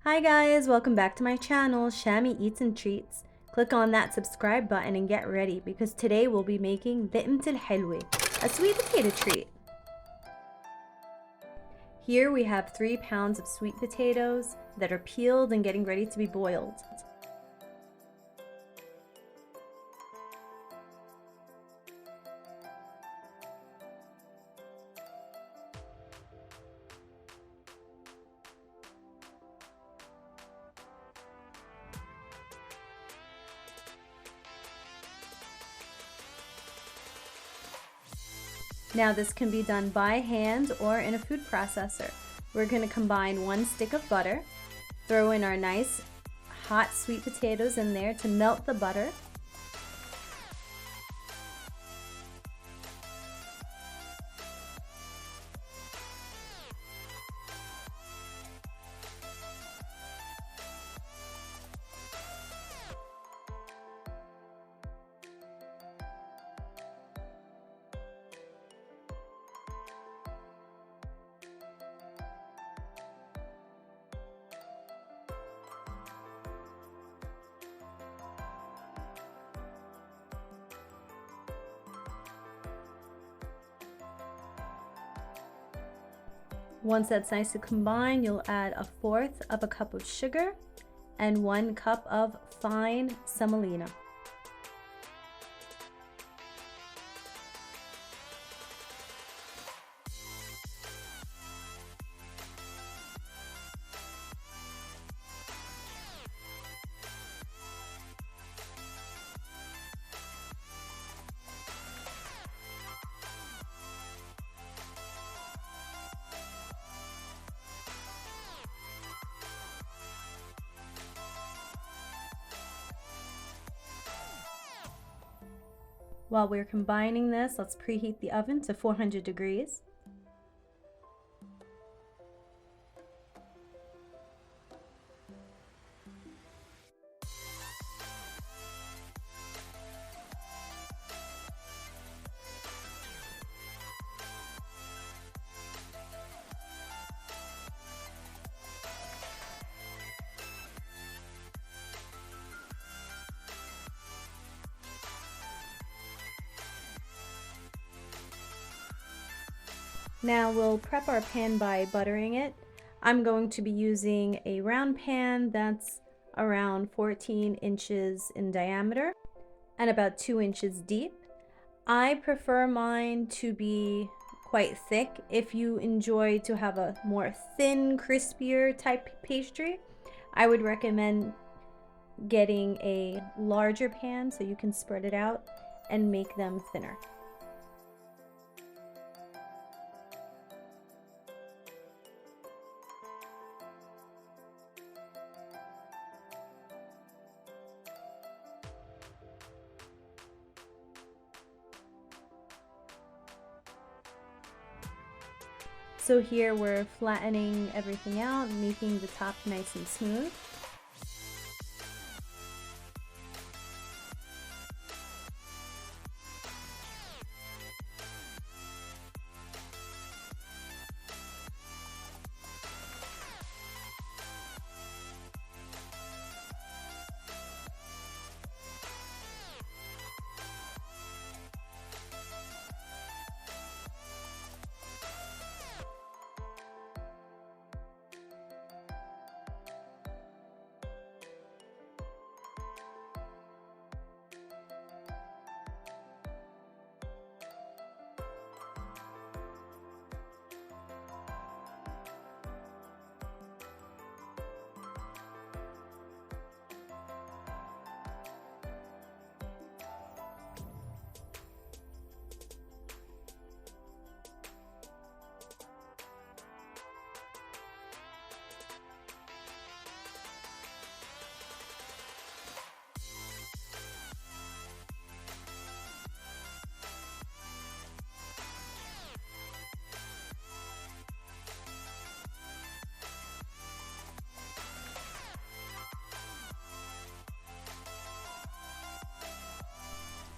Hi guys, welcome back to my channel, Shami Eats and Treats. Click on that subscribe button and get ready because today we'll be making لقمة الحلوة, a sweet potato treat. Here we have 3 pounds of sweet potatoes that are peeled and getting ready to be boiled. Now this can be done by hand or in a food processor. We're going to combine 1 stick of butter, throw in our nice hot sweet potatoes in there to melt the butter. Once that's nicely combined, you'll add 1/4 cup of sugar and 1 cup of fine semolina. While we're combining this, let's preheat the oven to 400 degrees. Now we'll prep our pan by buttering it. I'm going to be using a round pan that's around 14 inches in diameter and about 2 inches deep. I prefer mine to be quite thick. If you enjoy to have a more thin, crispier type pastry, I would recommend getting a larger pan so you can spread it out and make them thinner. So here we're flattening everything out, making the top nice and smooth.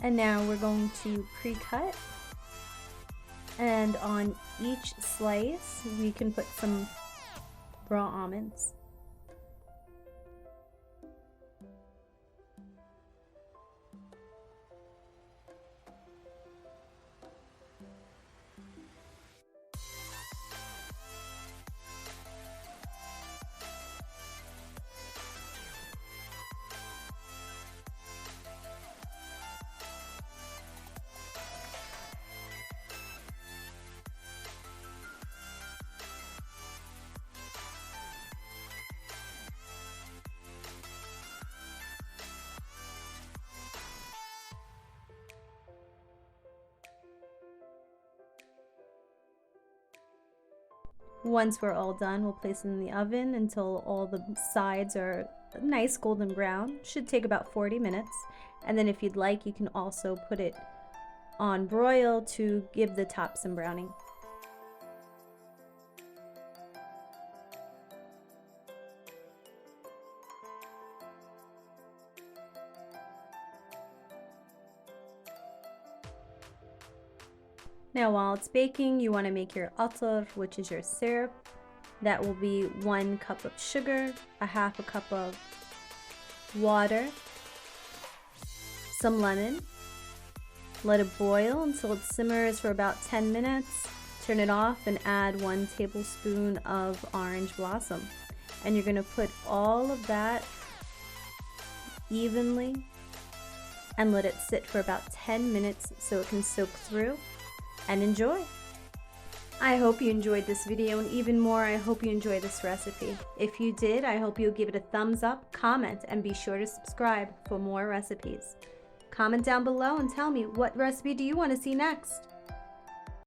And now we're going to pre-cut, and on each slice we can put some raw almonds. Once we're all done, we'll place it in the oven until all the sides are nice golden brown. Should take about 40 minutes. And then if you'd like, you can also put it on broil to give the top some browning. Now while it's baking, you want to make your attar, which is your syrup. That will be 1 cup of sugar, a half a cup of water, some lemon. Let it boil until it simmers for about 10 minutes. Turn it off and add 1 tablespoon of orange blossom. And you're going to put all of that evenly and let it sit for about 10 minutes so it can soak through. And enjoy. I hope you enjoyed this video, and even more, I hope you enjoy this recipe. If you did, I hope you'll give it a thumbs up, comment, and be sure to subscribe for more recipes. Comment down below and tell me, what recipe do you want to see next?